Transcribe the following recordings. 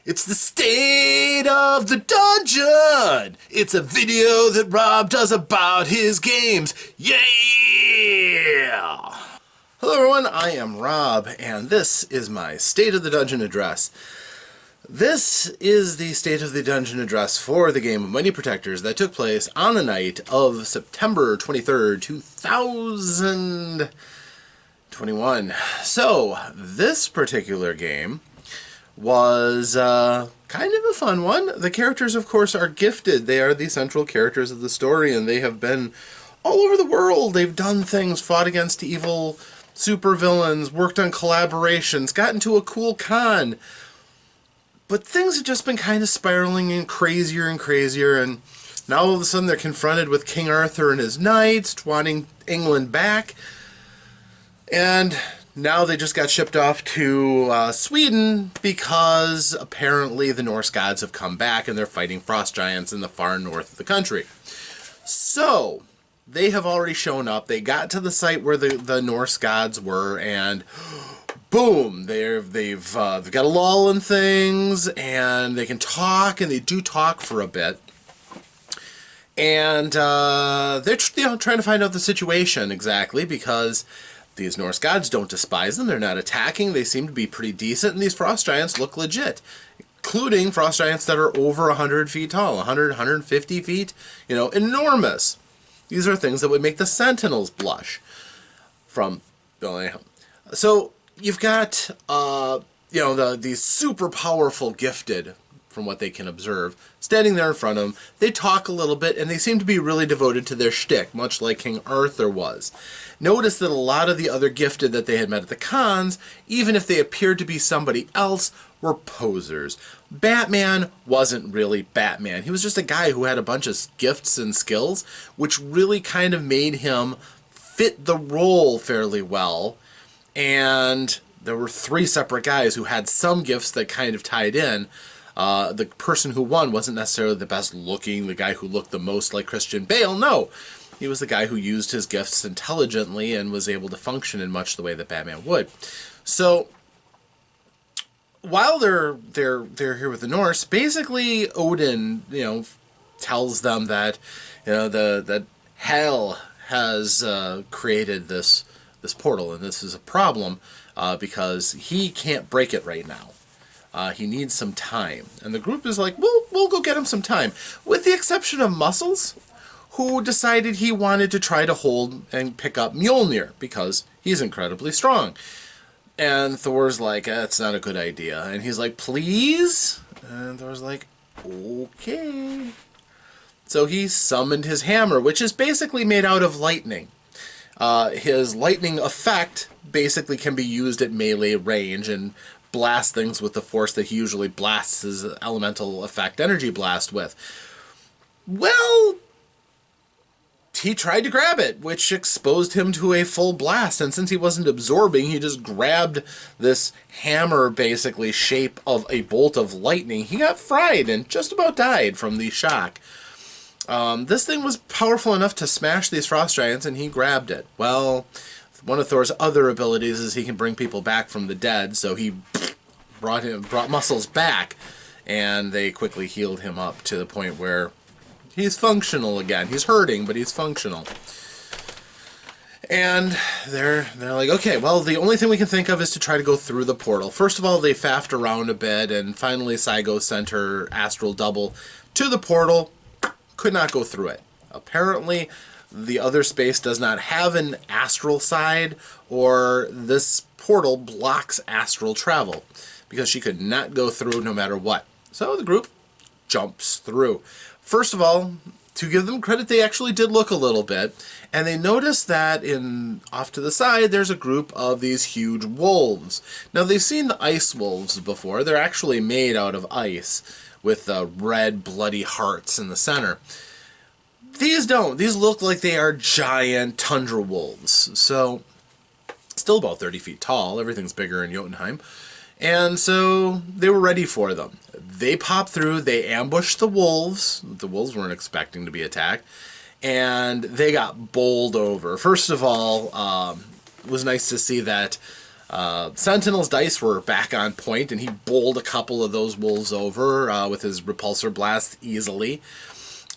It's the state of the dungeon. It's a video that Rob does about his games. Yeah! Hello everyone, I am Rob, and this is my State of the Dungeon address. This is the State of the Dungeon address for the game of Mighty Protectors that took place on the night of September 23rd, 2021. So, this particular game was kind of a fun one. The characters, of course, are gifted. They are the central characters of the story, and they have been all over the world. They've done things, fought against evil supervillains, worked on collaborations, got into a cool con. But things have just been kind of spiraling and crazier, and now all of a sudden they're confronted with King Arthur and his knights wanting England back. And now they just got shipped off to Sweden because apparently the Norse gods have come back and they're fighting frost giants in the far north of the country. So, they have already shown up. They got to the site where the Norse gods were, and boom, they've got a lull in things, and they can talk, and they do talk for a bit. And they're trying to find out the situation exactly, because these Norse gods don't despise them. They're not attacking. They seem to be pretty decent, and these frost giants look legit, including frost giants that are over 100 feet tall, 100, 150 feet, enormous. These are things that would make the Sentinels blush from Jotunheim. So you've got, these super powerful gifted, from what they can observe, standing there in front of them. They talk a little bit, and they seem to be really devoted to their shtick, much like King Arthur was. Notice that a lot of the other gifted that they had met at the cons, even if they appeared to be somebody else, were posers. Batman wasn't really Batman. He was just a guy who had a bunch of gifts and skills, which really kind of made him fit the role fairly well. And there were three separate guys who had some gifts that kind of tied in. The person who won wasn't necessarily the best looking, the guy who looked the most like Christian Bale. No, he was the guy who used his gifts intelligently and was able to function in much the way that Batman would. So while they're here with the Norse, basically Odin, tells them that that Hel has created this portal, and this is a problem because he can't break it right now. He needs some time. And the group is like, we'll go get him some time. With the exception of Muscles, who decided he wanted to try to hold and pick up Mjolnir, because he's incredibly strong. And Thor's like, that's not a good idea. And he's like, please? And Thor's like, okay. So he summoned his hammer, which is basically made out of lightning. His lightning effect basically can be used at melee range and blast things with the force that he usually blasts his elemental effect energy blast with. Well, he tried to grab it, which exposed him to a full blast, and since he wasn't absorbing, he just grabbed this hammer basically shape of a bolt of lightning. He got fried and just about died from the shock. This thing was powerful enough to smash these frost giants, and he grabbed it. Well, one of Thor's other abilities is he can bring people back from the dead, so he brought Muscles back, and they quickly healed him up to the point where he's functional again. He's hurting, but he's functional. And they're like, okay, well, the only thing we can think of is to try to go through the portal. First of all, they faffed around a bit, and finally Saigo sent her astral double to the portal. Could not go through it. Apparently, the other space does not have an astral side, or this portal blocks astral travel, because she could not go through no matter what. So the group jumps through. First of all, to give them credit, they actually did look a little bit, and they noticed that off to the side there's a group of these huge wolves. Now, they've seen the ice wolves before. They're actually made out of ice with red bloody hearts in the center. These don't. These look like they are giant tundra wolves. So, still about 30 feet tall. Everything's bigger in Jotunheim. And so, they were ready for them. They popped through. They ambushed the wolves. The wolves weren't expecting to be attacked. And they got bowled over. First of all, it was nice to see that Sentinel's dice were back on point, and he bowled a couple of those wolves over with his repulsor blast easily.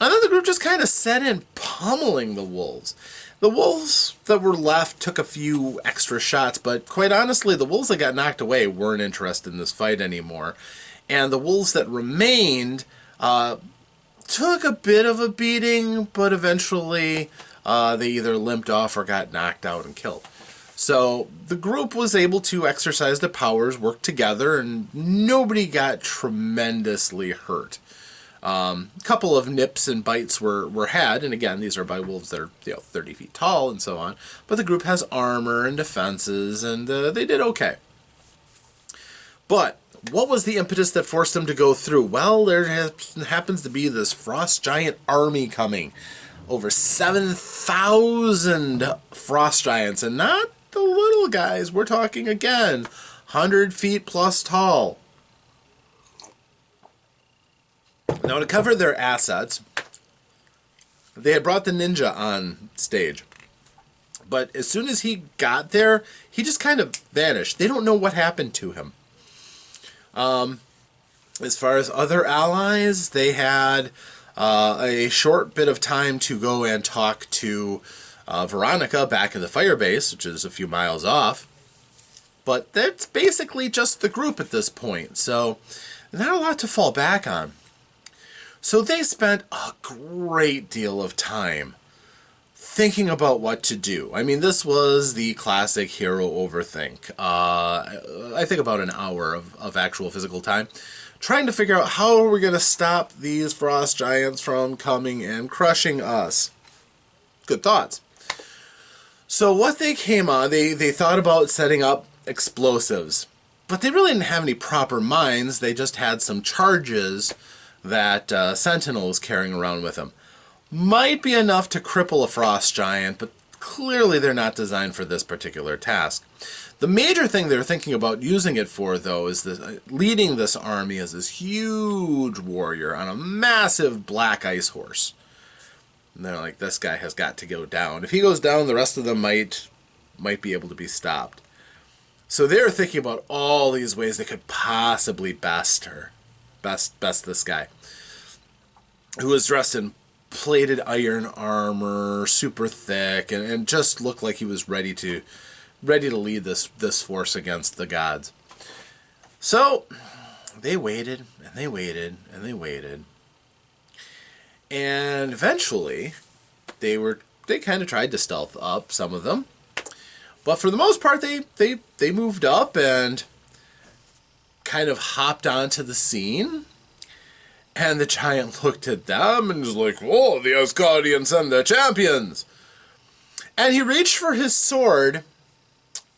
And then the group just kind of set in, pummeling the wolves. The wolves that were left took a few extra shots, but quite honestly, the wolves that got knocked away weren't interested in this fight anymore. And the wolves that remained took a bit of a beating, but eventually they either limped off or got knocked out and killed. So the group was able to exercise their powers, work together, and nobody got tremendously hurt. A couple of nips and bites were had, and again, these are by wolves that are 30 feet tall and so on. But the group has armor and defenses, and they did okay. But what was the impetus that forced them to go through? Well, there happens to be this frost giant army coming. Over 7,000 frost giants, and not the little guys. We're talking, again, 100 feet plus tall. Now, to cover their assets, they had brought the ninja on stage. But as soon as he got there, he just kind of vanished. They don't know what happened to him. As far as other allies, they had a short bit of time to go and talk to Veronica back in the fire base, which is a few miles off. But that's basically just the group at this point, so not a lot to fall back on. So they spent a great deal of time thinking about what to do. I mean, this was the classic hero overthink. I think about an hour of actual physical time, trying to figure out how are we going to stop these frost giants from coming and crushing us. Good thoughts. So what they came on, they thought about setting up explosives, but they really didn't have any proper mines. They just had some charges that Sentinel was carrying around with him. Might be enough to cripple a frost giant, but clearly they're not designed for this particular task. The major thing they're thinking about using it for, though, is leading this army as this huge warrior on a massive black ice horse. And they're like, this guy has got to go down. If he goes down, the rest of them might be able to be stopped. So they're thinking about all these ways they could possibly best this guy, who was dressed in plated iron armor, super thick, and just looked like he was ready to lead this force against the gods. So they waited and they waited and they waited, and eventually they kind of tried to stealth up, some of them, but for the most part they moved up and kind of hopped onto the scene. And the giant looked at them and was like, "Whoa, the Asgardians and their champions!" And he reached for his sword,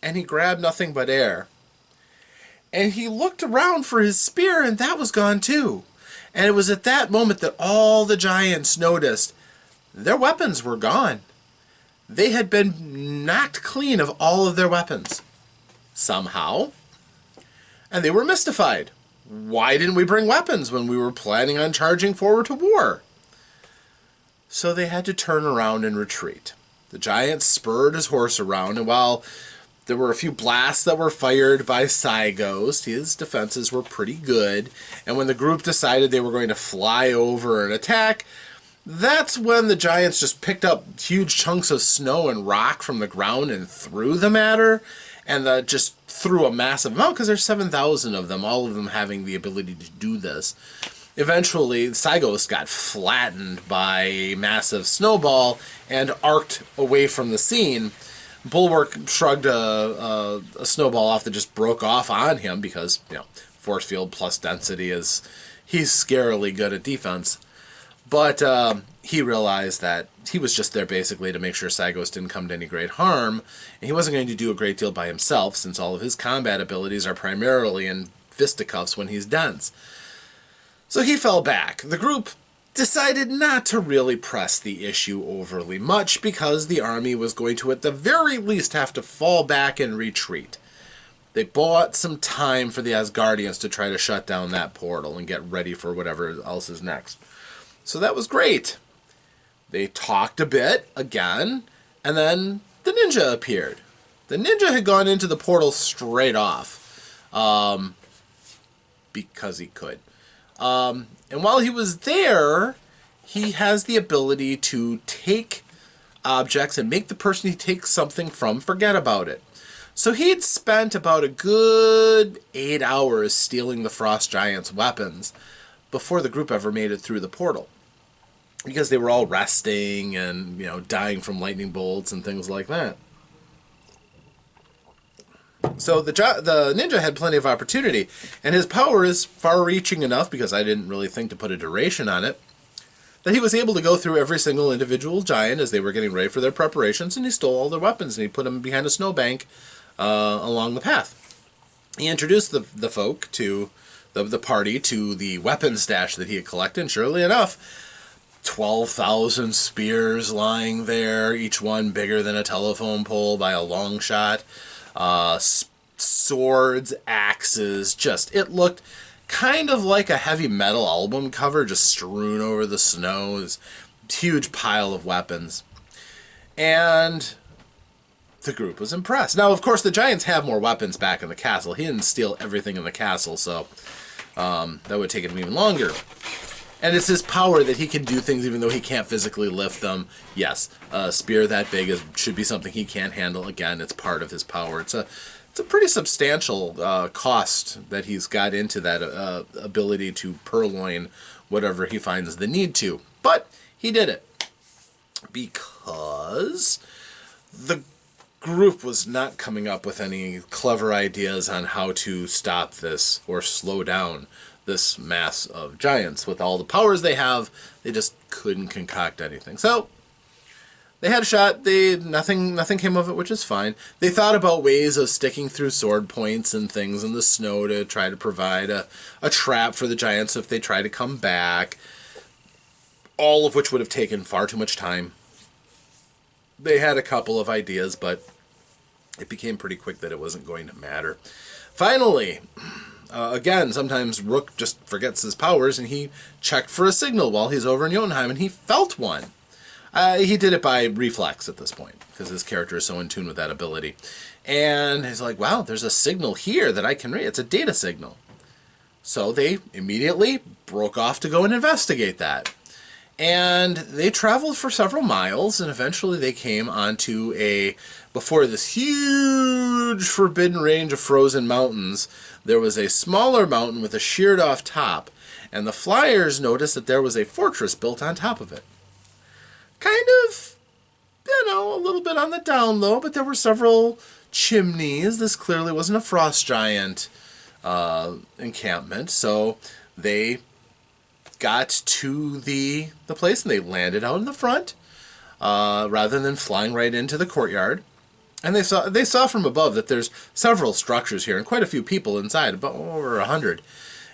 and he grabbed nothing but air. And he looked around for his spear, and that was gone too. And it was at that moment that all the giants noticed their weapons were gone. They had been knocked clean of all of their weapons, somehow. And they were mystified. Why didn't we bring weapons when we were planning on charging forward to war? So they had to turn around and retreat. The giant spurred his horse around, and while there were a few blasts that were fired by Psyghost, his defenses were pretty good. And when the group decided they were going to fly over and attack, that's when the giants just picked up huge chunks of snow and rock from the ground and threw them at her. And just threw a massive amount, because there's 7,000 of them, all of them having the ability to do this. Eventually, Psyghost got flattened by a massive snowball and arced away from the scene. Bulwark shrugged a snowball off that just broke off on him because, force field plus density he's scarily good at defense. But he realized that he was just there basically to make sure Psyghost didn't come to any great harm, and he wasn't going to do a great deal by himself, since all of his combat abilities are primarily in fisticuffs when he's dense. So he fell back. The group decided not to really press the issue overly much, because the army was going to at the very least have to fall back and retreat. They bought some time for the Asgardians to try to shut down that portal and get ready for whatever else is next. So that was great. They talked a bit again, and then the ninja appeared. The ninja had gone into the portal straight off, because he could. And while he was there, he has the ability to take objects and make the person he takes something from forget about it. So he'd spent about a good 8 hours stealing the Frost Giant's weapons before the group ever made it through the portal. Because they were all resting and, dying from lightning bolts and things like that. So the ninja had plenty of opportunity, and his power is far-reaching enough, because I didn't really think to put a duration on it, that he was able to go through every single individual giant as they were getting ready for their preparations, and he stole all their weapons, and he put them behind a snowbank along the path. He introduced the folk to the party to the weapon stash that he had collected, and surely enough, 12,000 spears lying there, each one bigger than a telephone pole by a long shot. Swords, axes, it looked kind of like a heavy metal album cover just strewn over the snow. This huge pile of weapons. And the group was impressed. Now, of course, the giants have more weapons back in the castle. He didn't steal everything in the castle, so that would take him even longer. And it's his power that he can do things even though he can't physically lift them. Yes, a spear that big should be something he can't handle. Again, it's part of his power. It's a pretty substantial cost that he's got into that ability to purloin whatever he finds the need to. But he did it because the group was not coming up with any clever ideas on how to stop this or slow down this mass of giants. With all the powers they have, they just couldn't concoct anything. So they had a shot. Nothing came of it, which is fine. They thought about ways of sticking through sword points and things in the snow to try to provide a trap for the giants if they try to come back, all of which would have taken far too much time. They had a couple of ideas, but it became pretty quick that it wasn't going to matter. Finally, again, sometimes Rook just forgets his powers, and he checked for a signal while he's over in Jotunheim, and he felt one. He did it by reflex at this point, because his character is so in tune with that ability. And he's like, wow, there's a signal here that I can read. It's a data signal. So they immediately broke off to go and investigate that. And they traveled for several miles, and eventually they came onto before this huge forbidden range of frozen mountains, there was a smaller mountain with a sheared off top, and the flyers noticed that there was a fortress built on top of it. Kind of, a little bit on the down low, but there were several chimneys. This clearly wasn't a frost giant encampment, so they got to the place, and they landed out in the front rather than flying right into the courtyard. And they saw from above that there's several structures here and quite a few people inside, about over 100,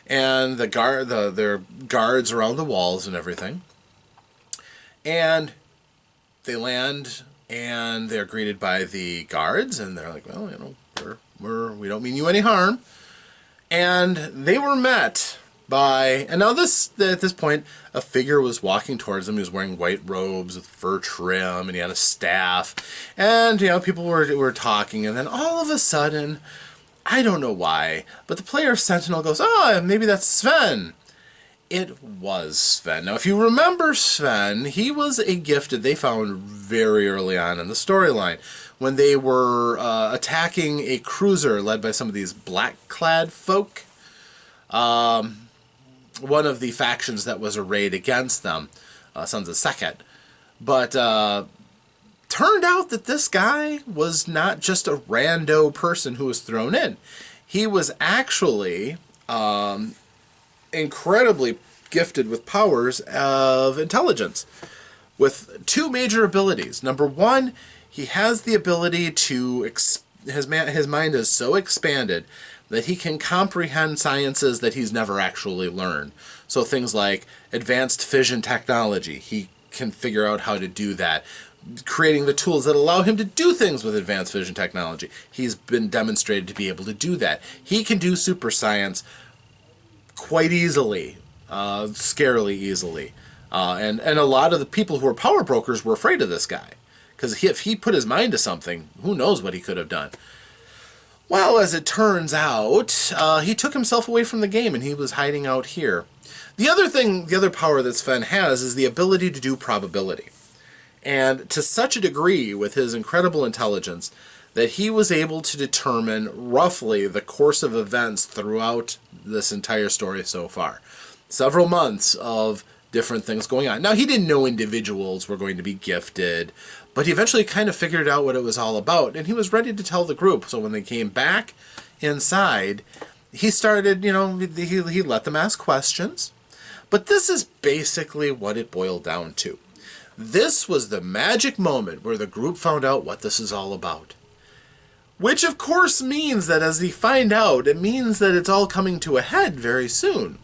and their guards around the walls and everything. And they land, and they're greeted by the guards, and they're like, well, we don't mean you any harm. And they were met by, and now at this point, a figure was walking towards them. He was wearing white robes with fur trim, and he had a staff. And, people were talking, and then all of a sudden, I don't know why, but the player sentinel goes, oh, maybe that's Sven. It was Sven. Now, if you remember Sven, he was a gifted they found very early on in the storyline when they were attacking a cruiser led by some of these black-clad folk. One of the factions that was arrayed against them, Sons of Sekhet. But turned out that this guy was not just a rando person who was thrown in. He was actually incredibly gifted with powers of intelligence, with two major abilities. Number one, he has the ability to his mind is so expanded that he can comprehend sciences that he's never actually learned. So things like advanced fission technology, he can figure out how to do that. Creating the tools that allow him to do things with advanced fission technology, he's been demonstrated to be able to do that. He can do super science quite easily, scarily easily. And a lot of the people who are power brokers were afraid of this guy, Because if he put his mind to something, who knows what he could have done. Well, as it turns out, he took himself away from the game and he was hiding out here. The other power that Sven has is the ability to do probability. And to such a degree with his incredible intelligence that he was able to determine roughly the course of events throughout this entire story so far. Several months of different things going on. Now, he didn't know individuals were going to be gifted, but he eventually kind of figured out what it was all about, and he was ready to tell the group. So when they came back inside, he started, he let them ask questions. But this is basically what it boiled down to. This was the magic moment where the group found out what this is all about. Which, of course, means that as they find out, it means that it's all coming to a head very soon.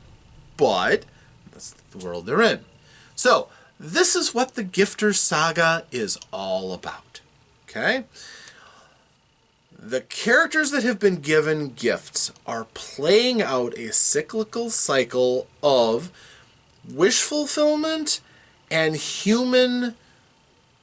But that's the world they're in. So, this is what the Gifter Saga is all about. Okay? The characters that have been given gifts are playing out a cyclical cycle of wish fulfillment and human,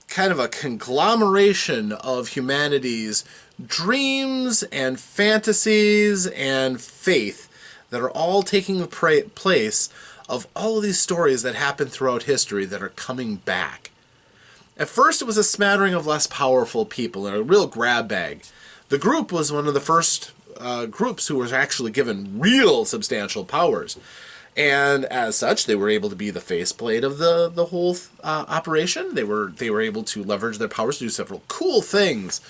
kind of a conglomeration of humanity's dreams and fantasies and faith that are all taking place of all of these stories that happen throughout history that are coming back. At first, it was a smattering of less powerful people and a real grab bag. The group was one of the first groups who was actually given real substantial powers. And as such, they were able to be the faceplate of the whole operation. They were able to leverage their powers to do several cool things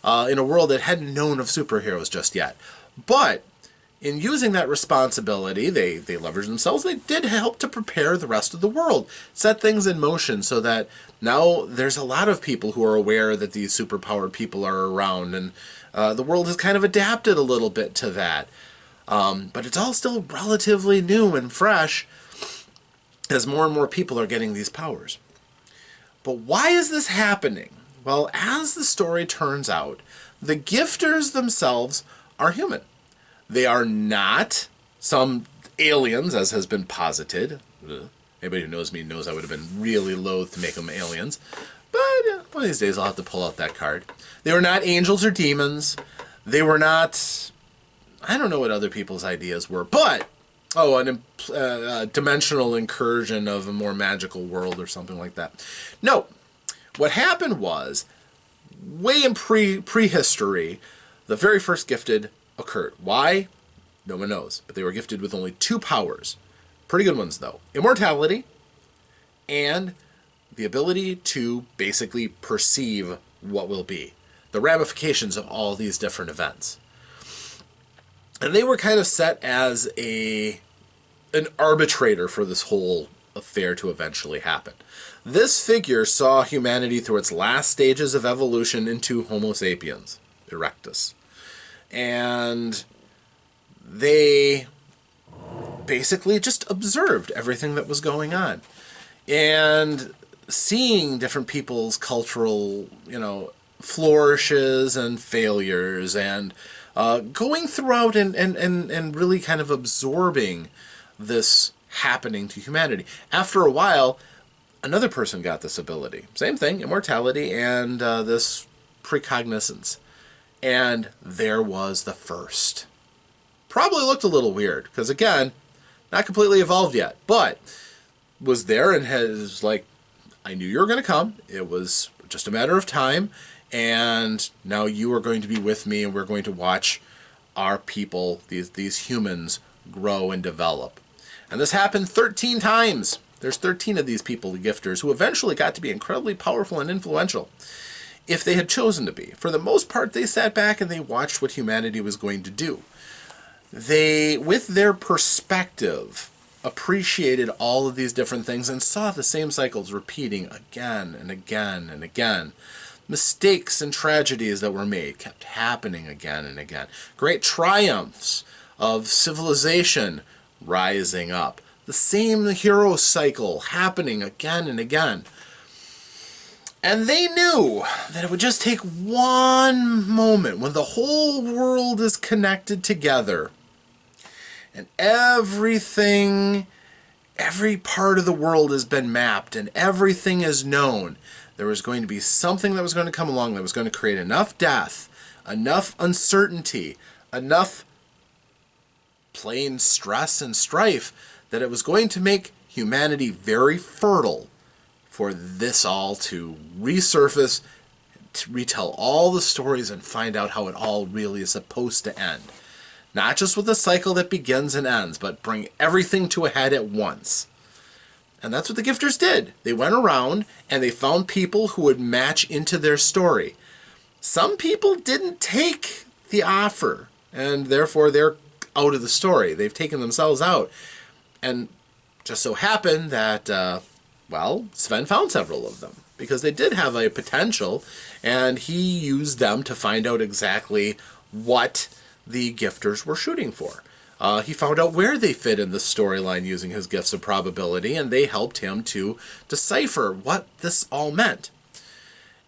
in a world that hadn't known of superheroes just yet. But in using that responsibility, they leveraged themselves. They did help to prepare the rest of the world, set things in motion so that now there's a lot of people who are aware that these superpowered people are around, and the world has kind of adapted a little bit to that. But it's all still relatively new and fresh as more and more people are getting these powers. But why is this happening? Well, as the story turns out, the gifters themselves are human. They are not some aliens, as has been posited. Anybody who knows me knows I would have been really loath to make them aliens. But one of these days I'll have to pull out that card. They were not angels or demons. They were not... I don't know what other people's ideas were, but... a dimensional incursion of a more magical world or something like that. No. What happened was, way in prehistory, the very first gifted occurred. Why? No one knows. But they were gifted with only 2 powers. Pretty good ones, though. Immortality and the ability to basically perceive what will be. The ramifications of all these different events. And they were kind of set as an arbitrator for this whole affair to eventually happen. This figure saw humanity through its last stages of evolution into Homo sapiens erectus. And they basically just observed everything that was going on. And seeing different people's cultural, flourishes and failures, and going throughout and really kind of absorbing this happening to humanity. After a while, another person got this ability. Same thing, immortality and this precognizance. And there was the first. Probably looked a little weird, because again, not completely evolved yet, but was there and has like, I knew you were going to come. It was just a matter of time, and now you are going to be with me, and we're going to watch our people, these humans, grow and develop. And this happened 13 times. There's 13 of these people, the gifters, who eventually got to be incredibly powerful and influential, if they had chosen to be. For the most part, they sat back and they watched what humanity was going to do. They, with their perspective, appreciated all of these different things and saw the same cycles repeating again and again and again. Mistakes and tragedies that were made kept happening again and again. Great triumphs of civilization rising up. The same hero cycle happening again and again. And they knew that it would just take one moment when the whole world is connected together and everything, every part of the world has been mapped and everything is known, there was going to be something that was going to come along that was going to create enough death, enough uncertainty, enough plain stress and strife that it was going to make humanity very fertile for this all to resurface, to retell all the stories and find out how it all really is supposed to end. Not just with a cycle that begins and ends, but bring everything to a head at once. And that's what the gifters did. They went around and they found people who would match into their story. Some people didn't take the offer, and therefore they're out of the story. They've taken themselves out. And just so happened that, Sven found several of them, because they did have a potential, and he used them to find out exactly what the gifters were shooting for. He found out where they fit in the storyline using his gifts of probability, and they helped him to decipher what this all meant.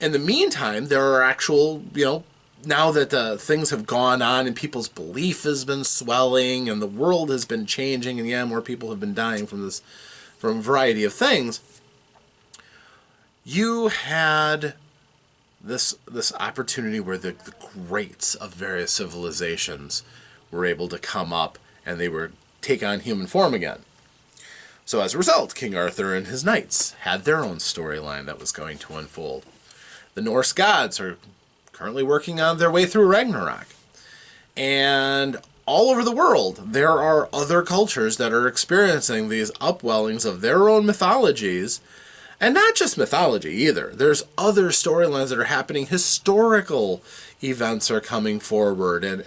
In the meantime, there are actual, now that things have gone on and people's belief has been swelling and the world has been changing, and more people have been dying from a variety of things, you had this opportunity where the greats of various civilizations were able to come up and they were take on human form again. So as a result, King Arthur and his knights had their own storyline that was going to unfold. The Norse gods are currently working on their way through Ragnarok. And all over the world, there are other cultures that are experiencing these upwellings of their own mythologies. And not just mythology either. There's other storylines that are happening. Historical events are coming forward. And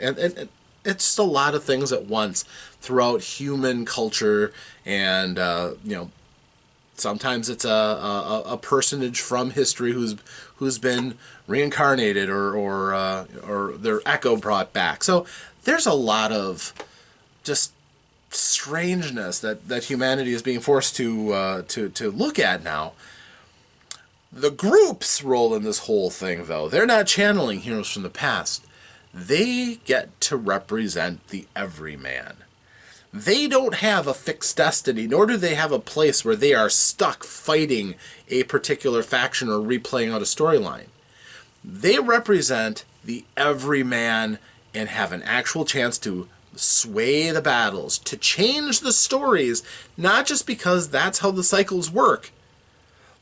it's just a lot of things at once throughout human culture. And, sometimes it's a personage from history who's been reincarnated or their echo brought back. So there's a lot of just strangeness that humanity is being forced to look at now. The group's role in this whole thing, though, they're not channeling heroes from the past. They get to represent the everyman. They don't have a fixed destiny, nor do they have a place where they are stuck fighting a particular faction or replaying out a storyline. They represent the everyman and have an actual chance to sway the battles, to change the stories, not just because that's how the cycles work,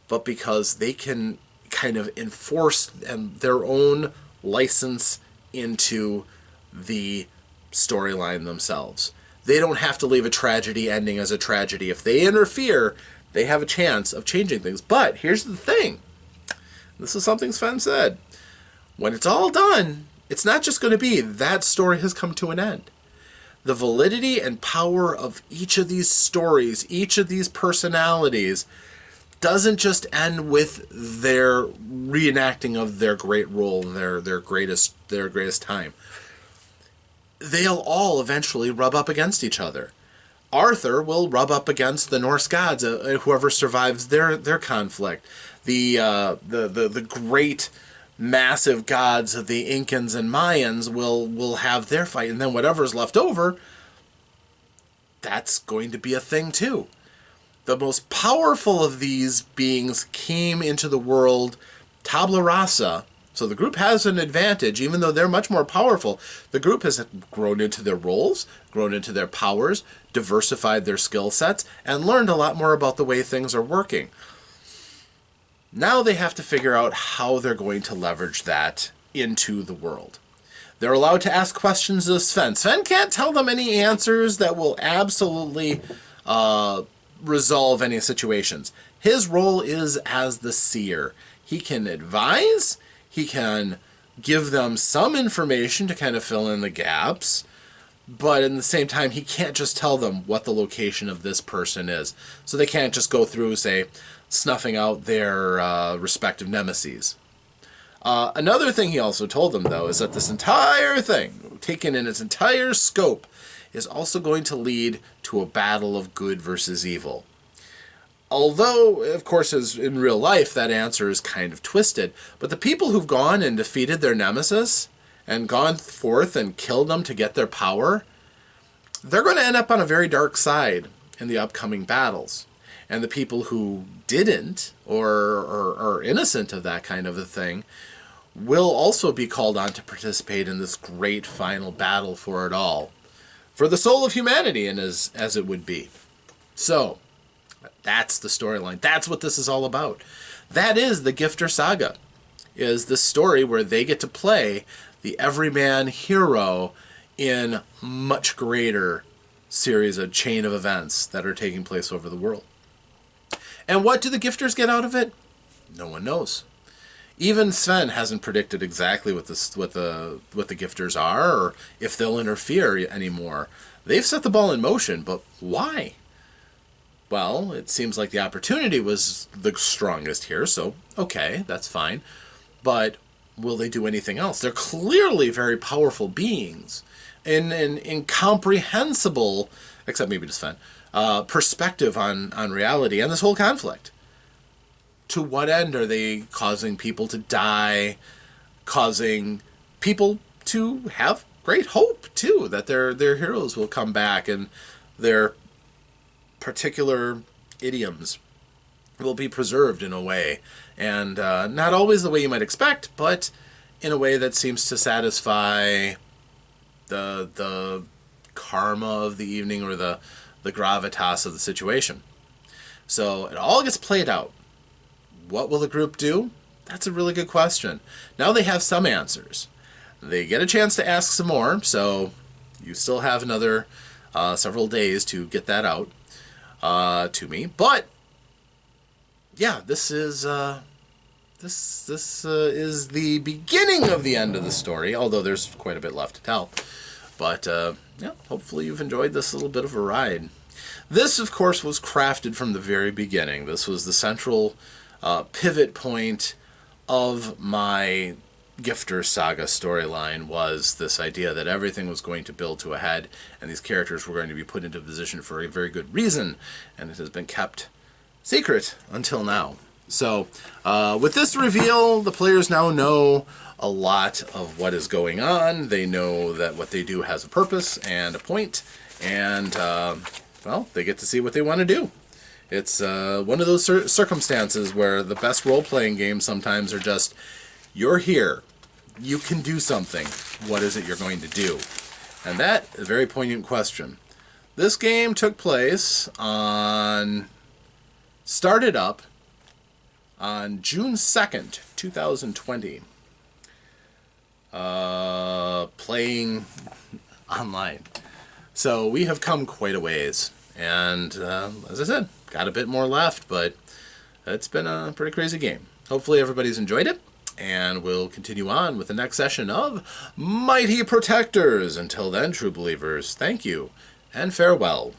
but because they can kind of enforce their own license into the storyline themselves. They don't have to leave a tragedy ending as a tragedy. If they interfere, they have a chance of changing things. But here's the thing. This is something Sven said. When it's all done, it's not just going to be that story has come to an end. The validity and power of each of these stories, each of these personalities, doesn't just end with their reenacting of their great role, their greatest time. They'll all eventually rub up against each other. Arthur will rub up against the Norse gods, whoever survives their conflict. The great massive gods of the Incans and Mayans will have their fight, and then whatever's left over, that's going to be a thing too. The most powerful of these beings came into the world tabula rasa. So the group has an advantage, even though they're much more powerful. The group has grown into their roles, grown into their powers, diversified their skill sets, and learned a lot more about the way things are working. Now they have to figure out how they're going to leverage that into the world. They're allowed to ask questions of Sven. Sven can't tell them any answers that will absolutely resolve any situations. His role is as the seer. He can advise, he can give them some information to kind of fill in the gaps, but at the same time, he can't just tell them what the location of this person is. So they can't just go through, say, snuffing out their respective nemesis. Another thing he also told them, though, is that this entire thing, taken in its entire scope, is also going to lead to a battle of good versus evil. Although, of course, as in real life, that answer is kind of twisted. But the people who've gone and defeated their nemesis and gone forth and killed them to get their power, they're going to end up on a very dark side in the upcoming battles. And the people who didn't, or are innocent of that kind of a thing, will also be called on to participate in this great final battle for it all. For the soul of humanity, and as it would be. So, that's the storyline. That's what this is all about. That is the Gifter Saga. Is the story where they get to play the everyman hero in much greater series of chain of events that are taking place over the world. And what do the gifters get out of it? No one knows. Even Sven hasn't predicted exactly what the gifters are, or if they'll interfere anymore. They've set the ball in motion, but why? Well, it seems like the opportunity was the strongest here, so okay, that's fine. But will they do anything else? They're clearly very powerful beings, in incomprehensible, except maybe to Sven, perspective on reality and this whole conflict. To what end are they causing people to die, causing people to have great hope, too, that their heroes will come back and their particular idioms will be preserved in a way, and not always the way you might expect, but in a way that seems to satisfy the karma of the evening, or the gravitas of the situation. So it all gets played out. What will the group do? That's a really good question. Now they have some answers. They get a chance to ask some more, so you still have another several days to get that out to me. But yeah, this is the beginning of the end of the story, although there's quite a bit left to tell. But yeah, hopefully you've enjoyed this little bit of a ride. This, of course, was crafted from the very beginning. This was the central pivot point of my Gifter Saga storyline, was this idea that everything was going to build to a head, and these characters were going to be put into position for a very good reason, and it has been kept secret until now. So, with this reveal, the players now know a lot of what is going on. They know that what they do has a purpose and a point, and, well, they get to see what they want to do. It's one of those circumstances where the best role-playing games sometimes are just, you're here, you can do something, what is it you're going to do? And that is a very poignant question. This game took place started up on June 2nd, 2020. Playing online. So we have come quite a ways. And as I said, got a bit more left, but it's been a pretty crazy game. Hopefully everybody's enjoyed it, and we'll continue on with the next session of Mighty Protectors. Until then, true believers, thank you, and farewell.